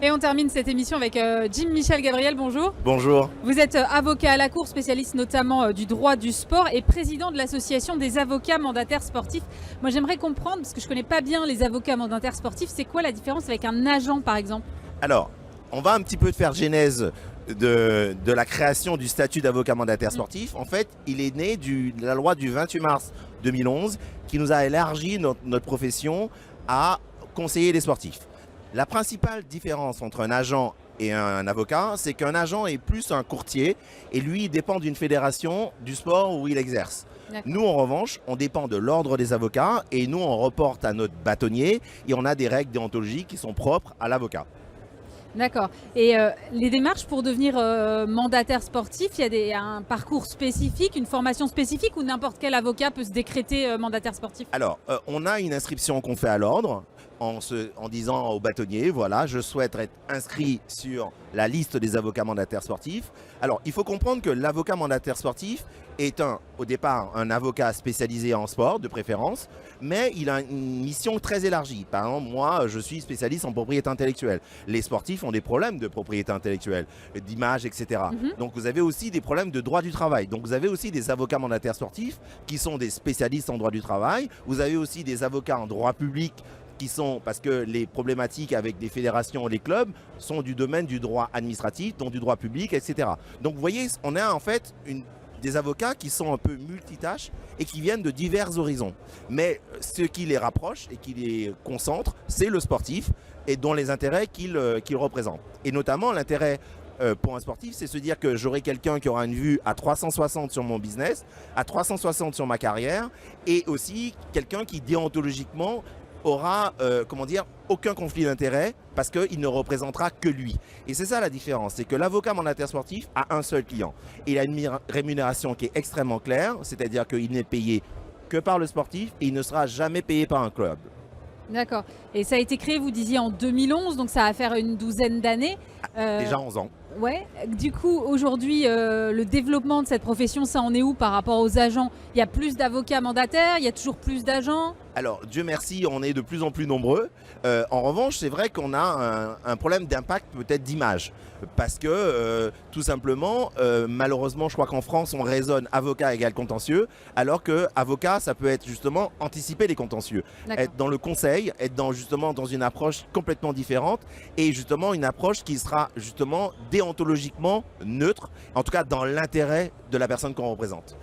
Et on termine cette émission avec Jim Michel Gabriel, bonjour. Bonjour. Vous êtes avocat à la Cour, spécialiste notamment du droit du sport et président de l'association des avocats mandataires sportifs. Moi j'aimerais comprendre, parce que je ne connais pas bien les avocats mandataires sportifs, c'est quoi la différence avec un agent par exemple? Alors, on va un petit peu faire genèse de la création du statut d'avocat mandataire sportif. En fait, il est né de la loi du 28 mars 2011 qui nous a élargi notre profession à conseiller les sportifs. La principale différence entre un agent et un avocat, c'est qu'un agent est plus un courtier et lui, il dépend d'une fédération du sport où il exerce. Nous, en revanche, on dépend de l'ordre des avocats et nous, on reporte à notre bâtonnier et on a des règles déontologiques qui sont propres à l'avocat. D'accord. Et les démarches pour devenir mandataire sportif, il y a un parcours spécifique, une formation spécifique ou n'importe quel avocat peut se décréter mandataire sportif? Alors, on a une inscription qu'on fait à l'ordre en disant au bâtonnier, voilà, je souhaite être inscrit sur la liste des avocats mandataires sportifs. Alors, il faut comprendre que l'avocat mandataire sportif est au départ un avocat spécialisé en sport, de préférence, mais il a une mission très élargie. Par exemple, moi, je suis spécialiste en propriété intellectuelle. Les sportifs ont des problèmes de propriété intellectuelle, d'image, etc. Donc, vous avez aussi des problèmes de droit du travail. Donc, vous avez aussi des avocats mandataires sportifs qui sont des spécialistes en droit du travail. Vous avez aussi des avocats en droit public qui sont, parce que les problématiques avec des fédérations et les clubs sont du domaine du droit administratif, donc du droit public, etc. Donc, vous voyez, on a en fait des avocats qui sont un peu multitâches et qui viennent de divers horizons. Mais ce qui les rapproche et qui les concentre, c'est le sportif et dont les intérêts qu'il représente. Et notamment, l'intérêt pour un sportif, c'est se dire que j'aurai quelqu'un qui aura une vue à 360 sur mon business, à 360 sur ma carrière, et aussi quelqu'un qui déontologiquement aura, aucun conflit d'intérêt parce qu'il ne représentera que lui. Et c'est ça la différence, c'est que l'avocat mandataire sportif a un seul client. Il a une rémunération qui est extrêmement claire, c'est-à-dire qu'il n'est payé que par le sportif et il ne sera jamais payé par un club. D'accord. Et ça a été créé, vous disiez, en 2011, donc ça va faire une douzaine d'années. Déjà 11 ans. Ouais. Du coup, aujourd'hui, le développement de cette profession, ça en est où par rapport aux agents? Il y a plus d'avocats mandataires, il y a toujours plus d'agents? Alors, Dieu merci, on est de plus en plus nombreux. En revanche, c'est vrai qu'on a un problème d'impact, peut-être d'image. Parce que, tout simplement, malheureusement, je crois qu'en France, on raisonne avocat égale contentieux, alors que avocat, ça peut être justement anticiper les contentieux. Être dans le conseil, être justement dans une approche complètement différente et justement une approche qui sera justement déontologiquement neutre, en tout cas dans l'intérêt de la personne qu'on représente.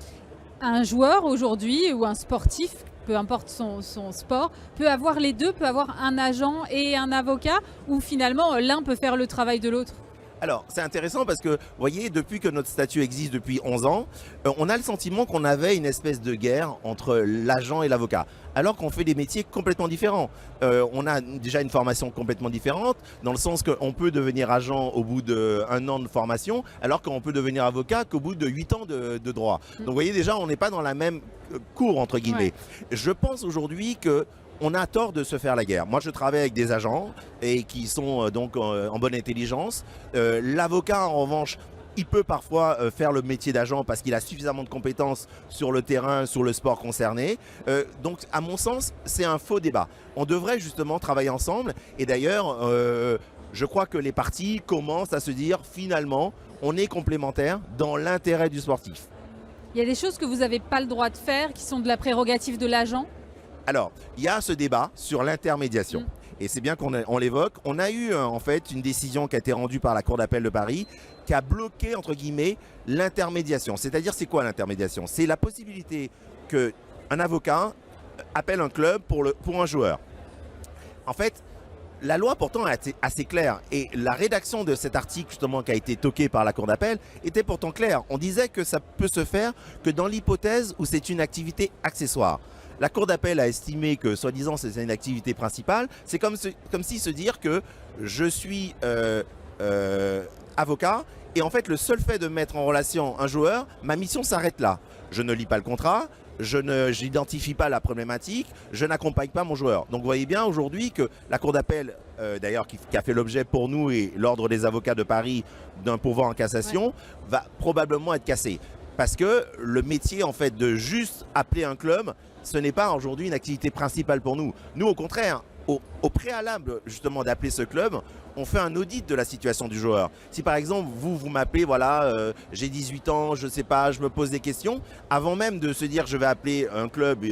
Un joueur aujourd'hui ou un sportif, peu importe son sport, peut avoir les deux, peut avoir un agent et un avocat, ou finalement l'un peut faire le travail de l'autre? Alors, c'est intéressant parce que, vous voyez, depuis que notre statut existe depuis 11 ans, on a le sentiment qu'on avait une espèce de guerre entre l'agent et l'avocat, alors qu'on fait des métiers complètement différents. On a déjà une formation complètement différente, dans le sens qu'on peut devenir agent au bout d'1 an de formation, alors qu'on peut devenir avocat qu'au bout de 8 ans de droit. Donc, vous voyez, déjà, on n'est pas dans la même cour, entre guillemets. Ouais. Je pense aujourd'hui que on a tort de se faire la guerre. Moi, je travaille avec des agents et qui sont donc en bonne intelligence. L'avocat, en revanche, il peut parfois faire le métier d'agent parce qu'il a suffisamment de compétences sur le terrain, sur le sport concerné. Donc, à mon sens, c'est un faux débat. On devrait justement travailler ensemble. Et d'ailleurs, je crois que les parties commencent à se dire, finalement, on est complémentaires dans l'intérêt du sportif. Il y a des choses que vous n'avez pas le droit de faire qui sont de la prérogative de l'agent? Alors, il y a ce débat sur l'intermédiation. Et c'est bien qu'on l'évoque. On a eu en fait une décision qui a été rendue par la Cour d'appel de Paris qui a bloqué, entre guillemets, l'intermédiation. C'est-à-dire, c'est quoi l'intermédiation? C'est la possibilité qu'un avocat appelle un club pour un joueur. En fait, la loi pourtant est assez claire et la rédaction de cet article justement qui a été toqué par la Cour d'appel était pourtant claire. On disait que ça peut se faire que dans l'hypothèse où c'est une activité accessoire. La Cour d'appel a estimé que, soi-disant, c'est une activité principale. C'est comme si se dire que je suis avocat et en fait, le seul fait de mettre en relation un joueur, ma mission s'arrête là. Je ne lis pas le contrat, je n'identifie pas la problématique, je n'accompagne pas mon joueur. Donc, vous voyez bien aujourd'hui que la Cour d'appel, d'ailleurs, qui a fait l'objet pour nous et l'Ordre des avocats de Paris d'un pourvoi en cassation, va probablement être cassée. Parce que le métier, en fait, de juste appeler un club, ce n'est pas aujourd'hui une activité principale pour nous. Nous, au contraire, au préalable justement d'appeler ce club, on fait un audit de la situation du joueur. Si par exemple vous m'appelez, voilà, j'ai 18 ans, je ne sais pas, je me pose des questions, avant même de se dire je vais appeler un club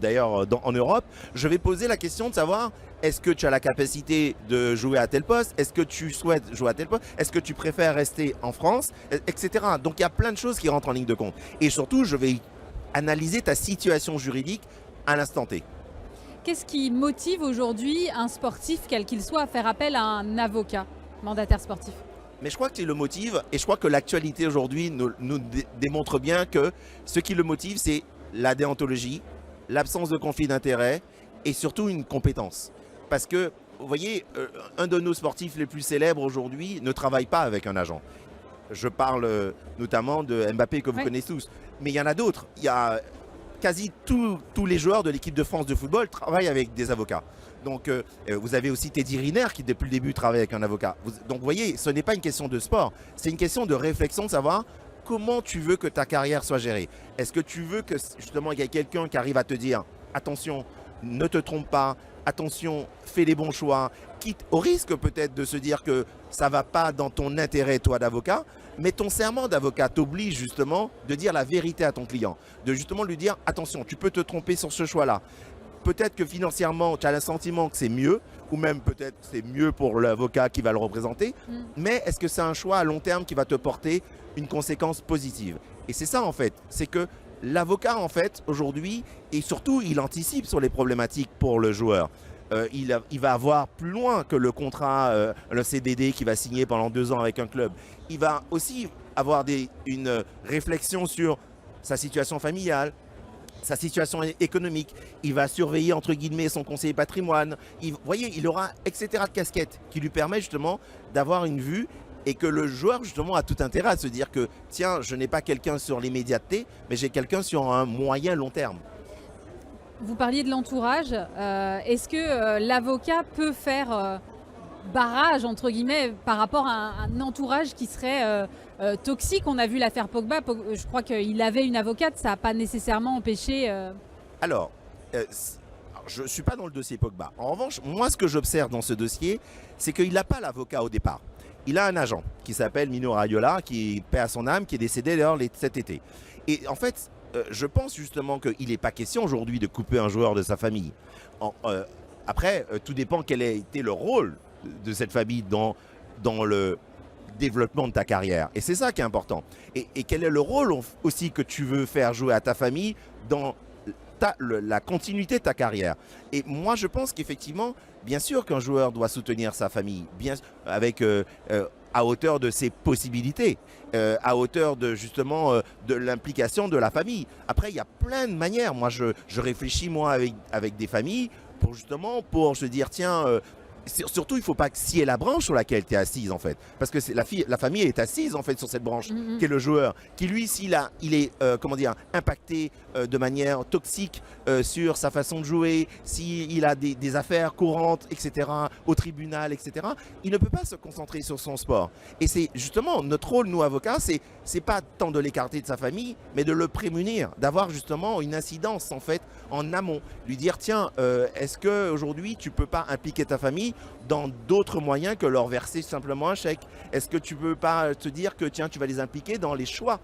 d'ailleurs en Europe, je vais poser la question de savoir est-ce que tu as la capacité de jouer à tel poste, est-ce que tu souhaites jouer à tel poste, est-ce que tu préfères rester en France, etc. Donc il y a plein de choses qui rentrent en ligne de compte. Et surtout, je vais analyser ta situation juridique à l'instant T. Qu'est-ce qui motive aujourd'hui un sportif, quel qu'il soit, à faire appel à un avocat mandataire sportif? Mais je crois que c'est le motive, et je crois que l'actualité aujourd'hui nous démontre bien que ce qui le motive, c'est la déontologie, l'absence de conflit d'intérêt et surtout une compétence. Parce que, vous voyez, un de nos sportifs les plus célèbres aujourd'hui ne travaille pas avec un agent. Je parle notamment de Mbappé que vous connaissez tous, mais il y en a d'autres. Il y a quasi tous les joueurs de l'équipe de France de football travaillent avec des avocats. Donc vous avez aussi Teddy Riner qui depuis le début travaille avec un avocat. Donc vous voyez, ce n'est pas une question de sport, c'est une question de réflexion de savoir comment tu veux que ta carrière soit gérée. Est-ce que tu veux que justement il y ait quelqu'un qui arrive à te dire attention, ne te trompe pas, attention, fais les bons choix, quitte au risque peut-être de se dire que ça ne va pas dans ton intérêt toi d'avocat, mais ton serment d'avocat t'oblige justement de dire la vérité à ton client, de justement lui dire attention, tu peux te tromper sur ce choix-là. Peut-être que financièrement, tu as le sentiment que c'est mieux, ou même peut-être que c'est mieux pour l'avocat qui va le représenter, mais est-ce que c'est un choix à long terme qui va te porter une conséquence positive? Et c'est ça en fait, c'est que l'avocat en fait aujourd'hui, et surtout il anticipe sur les problématiques pour le joueur. Il va avoir plus loin que le contrat, le CDD qu'il va signer pendant 2 ans avec un club. Il va aussi avoir une réflexion sur sa situation familiale, sa situation économique. Il va surveiller entre guillemets son conseiller patrimoine. Vous voyez, il aura etc. de casquettes qui lui permet justement d'avoir une vue et que le joueur justement a tout intérêt à se dire que tiens, je n'ai pas quelqu'un sur l'immédiateté, mais j'ai quelqu'un sur un moyen long terme. Vous parliez de l'entourage. Est-ce que l'avocat peut faire barrage, entre guillemets, par rapport à un entourage qui serait toxique? On a vu l'affaire Pogba. Je crois qu'il avait une avocate. Ça n'a pas nécessairement empêché... Alors, je ne suis pas dans le dossier Pogba. En revanche, moi, ce que j'observe dans ce dossier, c'est qu'il n'a pas l'avocat au départ. Il a un agent qui s'appelle Mino Raiola, qui paie à son âme, qui est décédé d'ailleurs cet été. Et en fait... je pense justement qu'il n'est pas question aujourd'hui de couper un joueur de sa famille. Après, tout dépend quel a été le rôle de cette famille dans le développement de ta carrière. Et c'est ça qui est important. Et quel est le rôle aussi que tu veux faire jouer à ta famille dans la continuité de ta carrière. Et moi, je pense qu'effectivement, bien sûr qu'un joueur doit soutenir sa famille, bien avec... à hauteur de ses possibilités, à hauteur de justement de l'implication de la famille. Après, il y a plein de manières. Moi, je réfléchis moi avec des familles pour se dire tiens, surtout il ne faut pas scier la branche sur laquelle tu es assise en fait, parce que la famille est assise en fait sur cette branche qui est le joueur, qui lui il est impacté de manière toxique sur sa façon de jouer, s'il a des affaires courantes, etc., au tribunal, etc., il ne peut pas se concentrer sur son sport. Et c'est justement notre rôle, nous avocats, c'est pas tant de l'écarter de sa famille, mais de le prémunir, d'avoir justement une incidence en fait en amont, lui dire tiens, est-ce qu'aujourd'hui tu peux pas impliquer ta famille dans d'autres moyens que leur verser simplement un chèque? Est-ce que tu peux pas te dire que tiens, tu vas les impliquer dans les choix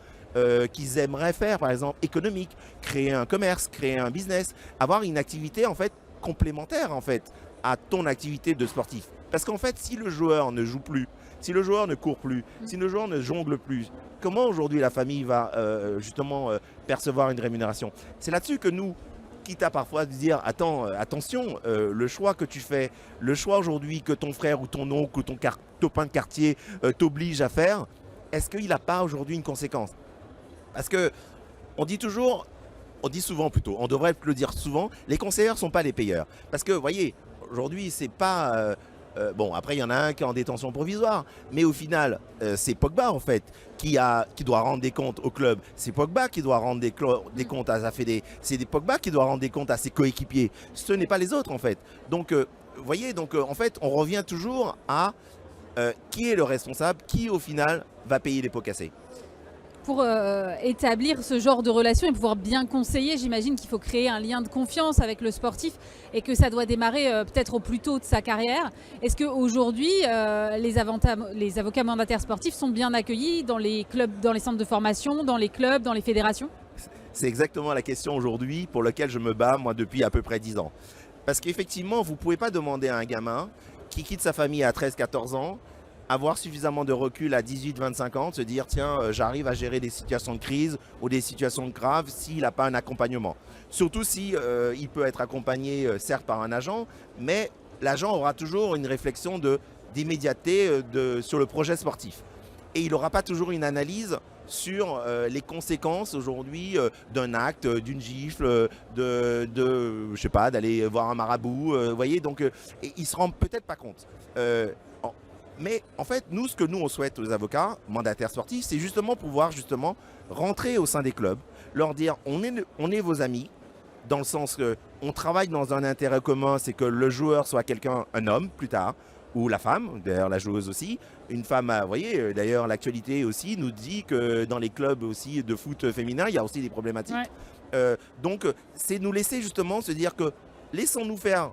qu'ils aimeraient faire, par exemple économique, créer un commerce, créer un business, avoir une activité en fait complémentaire en fait à ton activité de sportif. Parce qu'en fait, si le joueur ne joue plus, si le joueur ne court plus, si le joueur ne jongle plus, comment aujourd'hui la famille va percevoir une rémunération? C'est là-dessus que nous, quitte à parfois dire attention, le choix que tu fais, le choix aujourd'hui que ton frère ou ton oncle ou ton copain de quartier t'oblige à faire, est-ce qu'il n'a pas aujourd'hui une conséquence? Parce que on dit souvent plutôt, on devrait le dire souvent, les conseillers ne sont pas les payeurs. Parce que vous voyez, aujourd'hui c'est pas... bon, après il y en a un qui est en détention provisoire, mais au final c'est Pogba en fait qui doit rendre des comptes au club. C'est Pogba qui doit rendre des comptes à sa fédé. C'est Pogba qui doit rendre des comptes à ses coéquipiers. Ce n'est pas les autres en fait. Donc vous voyez, en fait on revient toujours à qui est le responsable, qui au final va payer les pots cassés. Pour établir ce genre de relation et pouvoir bien conseiller, j'imagine qu'il faut créer un lien de confiance avec le sportif et que ça doit démarrer peut-être au plus tôt de sa carrière. Est-ce qu'aujourd'hui, les avocats mandataires sportifs sont bien accueillis dans les clubs, dans les centres de formation, dans les clubs, dans les fédérations ? C'est exactement la question aujourd'hui pour laquelle je me bats, moi, depuis à peu près 10 ans. Parce qu'effectivement, vous ne pouvez pas demander à un gamin qui quitte sa famille à 13-14 ans, avoir suffisamment de recul à 18-25 ans, de se dire tiens, j'arrive à gérer des situations de crise ou des situations graves s'il n'a pas un accompagnement. Surtout si il peut être accompagné certes par un agent, mais l'agent aura toujours une réflexion d'immédiateté sur le projet sportif. Et il n'aura pas toujours une analyse sur les conséquences aujourd'hui d'un acte, d'une gifle, je sais pas, d'aller voir un marabout, vous voyez, donc et il se rend peut-être pas compte. Mais en fait, ce que nous on souhaite aux avocats mandataires sportifs, c'est justement pouvoir rentrer au sein des clubs, leur dire on est vos amis, dans le sens que on travaille dans un intérêt commun, c'est que le joueur soit un homme plus tard, ou la femme, d'ailleurs la joueuse aussi, une femme, vous voyez, d'ailleurs l'actualité aussi nous dit que dans les clubs aussi de foot féminin, il y a aussi des problématiques. Ouais. Donc c'est nous laisser justement se dire que laissons-nous faire,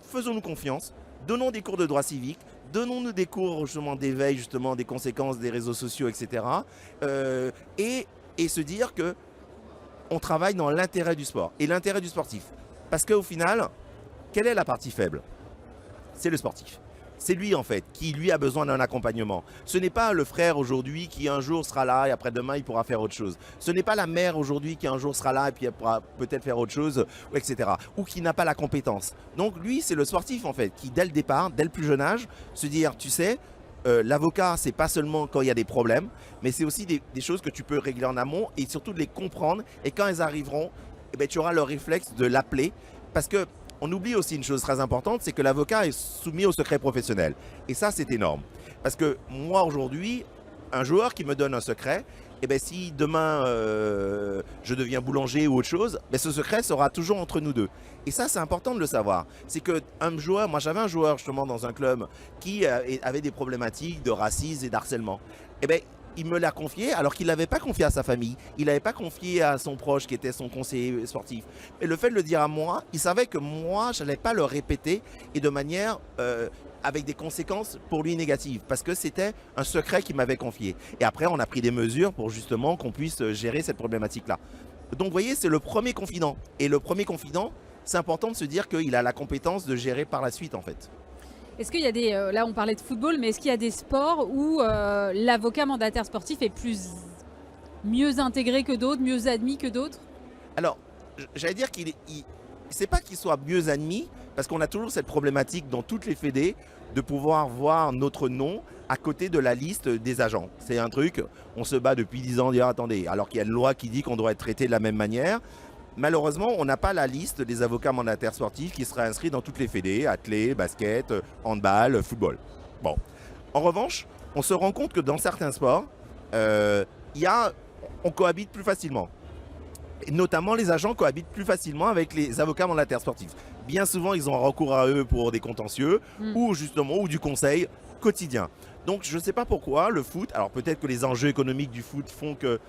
faisons-nous confiance, donnons des cours de droit civique, donnons-nous des cours justement d'éveil, justement des conséquences des réseaux sociaux, etc. Et se dire que on travaille dans l'intérêt du sport et l'intérêt du sportif. Parce qu'au final, quelle est la partie faible ? C'est le sportif. C'est lui en fait qui lui a besoin d'un accompagnement. Ce n'est pas le frère aujourd'hui qui un jour sera là et après-demain il pourra faire autre chose. Ce n'est pas la mère aujourd'hui qui un jour sera là et puis elle pourra peut-être faire autre chose, etc. Ou qui n'a pas la compétence. Donc lui c'est le sportif en fait qui dès le départ, dès le plus jeune âge, se dire tu sais, l'avocat c'est pas seulement quand il y a des problèmes, mais c'est aussi des choses que tu peux régler en amont et surtout de les comprendre. Et quand elles arriveront, eh ben, tu auras le réflexe de l'appeler parce que on oublie aussi une chose très importante, c'est que l'avocat est soumis au secret professionnel. Et ça, c'est énorme. Parce que moi, aujourd'hui, un joueur qui me donne un secret, eh ben, si demain, je deviens boulanger ou autre chose, ben, ce secret sera toujours entre nous deux. Et ça, c'est important de le savoir. C'est qu'un joueur, moi j'avais un joueur justement dans un club qui avait des problématiques de racisme et d'harcèlement. Eh ben, il me l'a confié alors qu'il ne l'avait pas confié à sa famille, il n'avait pas confié à son proche qui était son conseiller sportif. Et le fait de le dire à moi, il savait que moi, je n'allais pas le répéter et de manière avec des conséquences pour lui négatives parce que c'était un secret qu'il m'avait confié. Et après, on a pris des mesures pour justement qu'on puisse gérer cette problématique-là. Donc, vous voyez, c'est le premier confident. Et le premier confident, c'est important de se dire qu'il a la compétence de gérer par la suite, en fait. Est-ce qu'il y a là on parlait de football, mais est-ce qu'il y a des sports où l'avocat mandataire sportif est mieux intégré que d'autres, mieux admis que d'autres ? Alors, j'allais dire c'est pas qu'il soit mieux admis, parce qu'on a toujours cette problématique dans toutes les fédés de pouvoir voir notre nom à côté de la liste des agents. C'est un truc, on se bat depuis 10 ans, dire attendez, alors qu'il y a une loi qui dit qu'on doit être traité de la même manière. Malheureusement, on n'a pas la liste des avocats mandataires sportifs qui seraient inscrits dans toutes les fédés, athlé, basket, handball, football. Bon. En revanche, on se rend compte que dans certains sports, on cohabite plus facilement. Et notamment, les agents cohabitent plus facilement avec les avocats mandataires sportifs. Bien souvent, ils ont recours à eux pour des contentieux ou du conseil quotidien. Donc, je ne sais pas pourquoi le foot, alors peut-être que les enjeux économiques du foot font que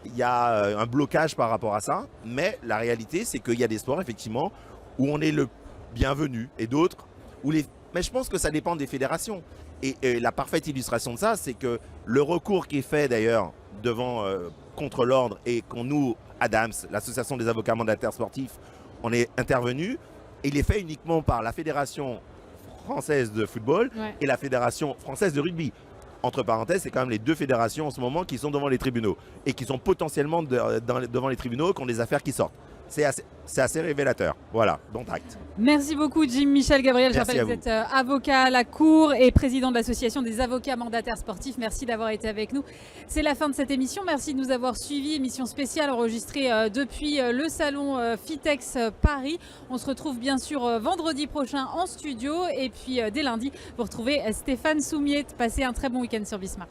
il y a un blocage par rapport à ça, mais la réalité, c'est qu'il y a des sports, effectivement, où on est le bienvenu et d'autres mais je pense que ça dépend des fédérations. Et la parfaite illustration de ça, c'est que le recours qui est fait, d'ailleurs, devant contre l'ordre et qu'on nous, ADAMS, l'association des avocats mandataires sportifs, on est intervenu, et il est fait uniquement par la Fédération française de football et la Fédération française de rugby. Entre parenthèses, c'est quand même les deux fédérations en ce moment qui sont devant les tribunaux et qui sont potentiellement devant les tribunaux qui ont des affaires qui sortent. C'est assez révélateur. Voilà, dont acte. Merci beaucoup, Jim Michel Gabriel. Je rappelle que vous êtes avocat à la Cour et président de l'association des avocats mandataires sportifs. Merci d'avoir été avec nous. C'est la fin de cette émission. Merci de nous avoir suivis. Émission spéciale enregistrée depuis le salon Fitex Paris. On se retrouve bien sûr vendredi prochain en studio. Et puis dès lundi, vous retrouvez Stéphane Soumiet. Passez un très bon week-end sur Bismart.